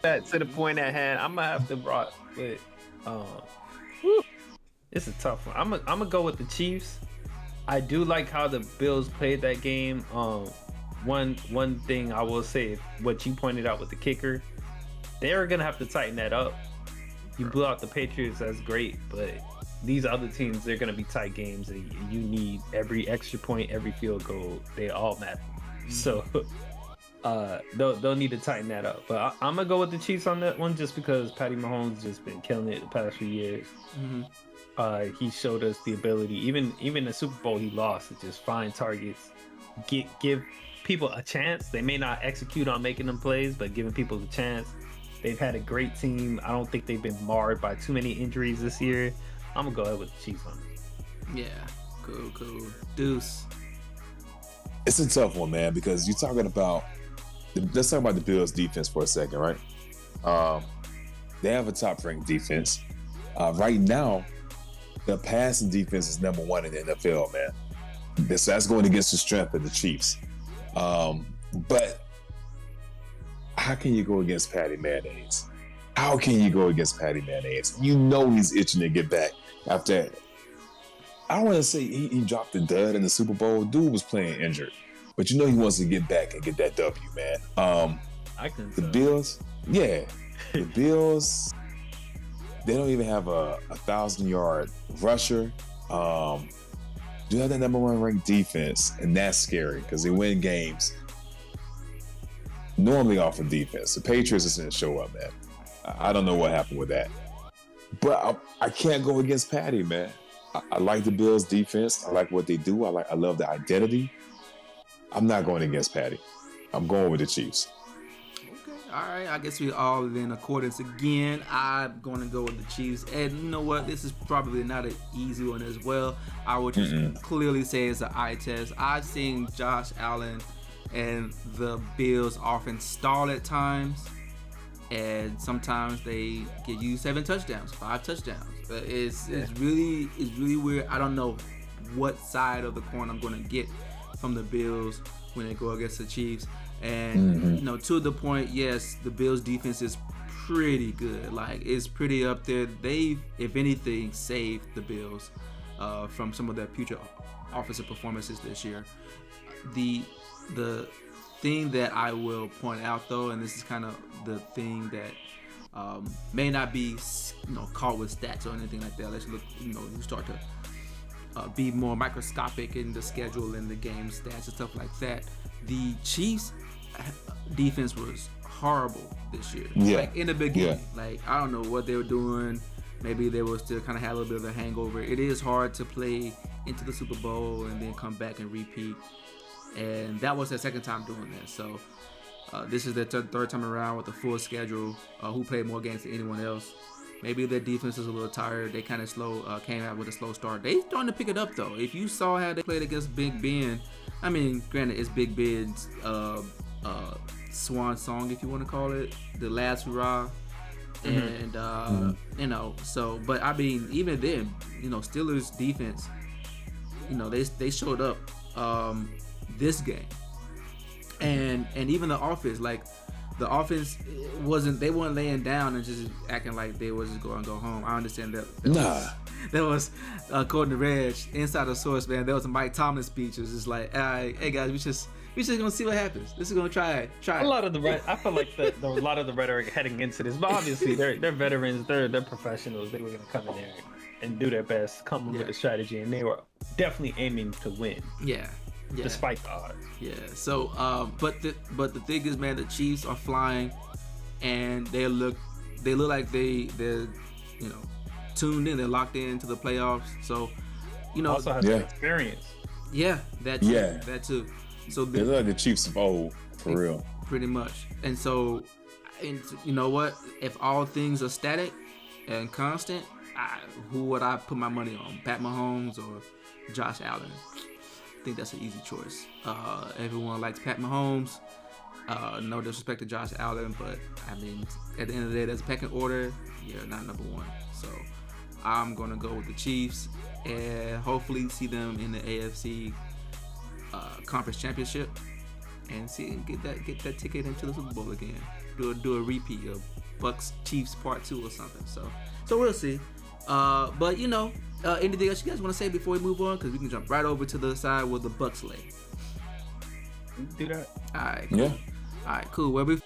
That to the point at hand, I'm gonna have to rock with. Whew, it's a tough one. I'm gonna go with the Chiefs. I do like how the Bills played that game. One thing I will say, what you pointed out with the kicker, they're gonna have to tighten that up. You blew out the Patriots, that's great, but these other teams, they're gonna be tight games, and you need every extra point, every field goal. They all matter. So they'll need to tighten that up. But I'm gonna go with the Chiefs on that one, just because Patty Mahomes just been killing it the past few years. He showed us the ability, even the Super Bowl he lost, to just find targets, give people a chance. They may not execute on making them plays, but giving people a chance. They've had a great team. I don't think they've been marred by too many injuries this year. I'm gonna go ahead with the Chiefs on it. Yeah, cool. Deuce. It's a tough one, man, because you're talking about. Let's talk about the Bills' defense for a second, right? They have a top-ranked defense. Right now, the passing defense is number 1 in the NFL, man. That's going against the strength of the Chiefs. But how can you go against Patty Mayonnaise? How can you go against Patty Mayonnaise? You know he's itching to get back after. I don't want to say he dropped the dud in the Super Bowl. Dude was playing injured. But you know he wants to get back and get that W, man. I can. The Bills, the Bills, they don't even have a 1,000-yard rusher. Do have that number 1 ranked defense, and that's scary because they win games normally off of defense. The Patriots just didn't show up, man. I don't know what happened with that, but I can't go against Patty, man. I like the Bills' defense. I like what they do. I love the identity. I'm not going against Patty. I'm going with the Chiefs. Okay, all right. I guess we all in accordance again. I'm going to go with the Chiefs. And you know what? This is probably not an easy one as well. I would just clearly say it's an eye test. I've seen Josh Allen and the Bills offense stall at times. And sometimes they get you 7 touchdowns, 5 touchdowns. It's really weird. I don't know what side of the coin I'm going to get from the Bills when they go against the Chiefs. And you know, to the point, yes, the Bills defense is pretty good. Like, it's pretty up there. They've, if anything, saved the Bills from some of their future offensive performances this year. The thing that I will point out, though, and this is kind of the thing that may not be, caught with stats or anything like that. Let's look, you start to be more microscopic in the schedule and the game stats and stuff like that. The Chiefs defense was horrible this year. Like, in the beginning, like, I don't know what they were doing. Maybe they were still kind of had a little bit of a hangover. It is hard to play into the Super Bowl and then come back and repeat. And that was their second time doing that. So this is their third time around with a full schedule. Who played more games than anyone else? Maybe their defense is a little tired. They kind of came out with a slow start. They starting to pick it up, though. If you saw how they played against Big Ben, I mean, granted, it's Big Ben's swan song, if you want to call it, the last hurrah. And but I mean, even then, Steelers defense, they showed up this game, and even the offense, like, the offense they weren't laying down and just acting like they was just going to go home. I understand that. That was according to Reg, inside the source, man. There was a Mike Tomlin speech. It was just like, hey guys, we just gonna see what happens. This is gonna try. A lot of I feel like a lot of the rhetoric heading into this, but obviously they're veterans, they're professionals. They were gonna come in there and do their best, come up with a strategy, and they were definitely aiming to win. Yeah. Despite the odds. Yeah. So, but the thing is, man, the Chiefs are flying, and they look like they're tuned in. They're locked into the playoffs. So, also have experience. Yeah, that too. Yeah, that too. So they look like the Chiefs of old, for real. Pretty much. And so, you know what? If all things are static and constant, who would I put my money on? Pat Mahomes or Josh Allen? I think that's an easy choice. Everyone likes Pat Mahomes. No disrespect to Josh Allen, but I mean, at the end of the day, that's pecking order. You're not number 1. So I'm gonna go with the Chiefs and hopefully see them in the AFC Conference Championship and get that ticket into the Super Bowl again. Do a repeat of Bucks Chiefs Part 2 or something. So we'll see. But anything else you guys want to say before we move on? Because we can jump right over to the side where the Bucks lay. Do that. All right. Cool. Yeah. All right. Cool. Well,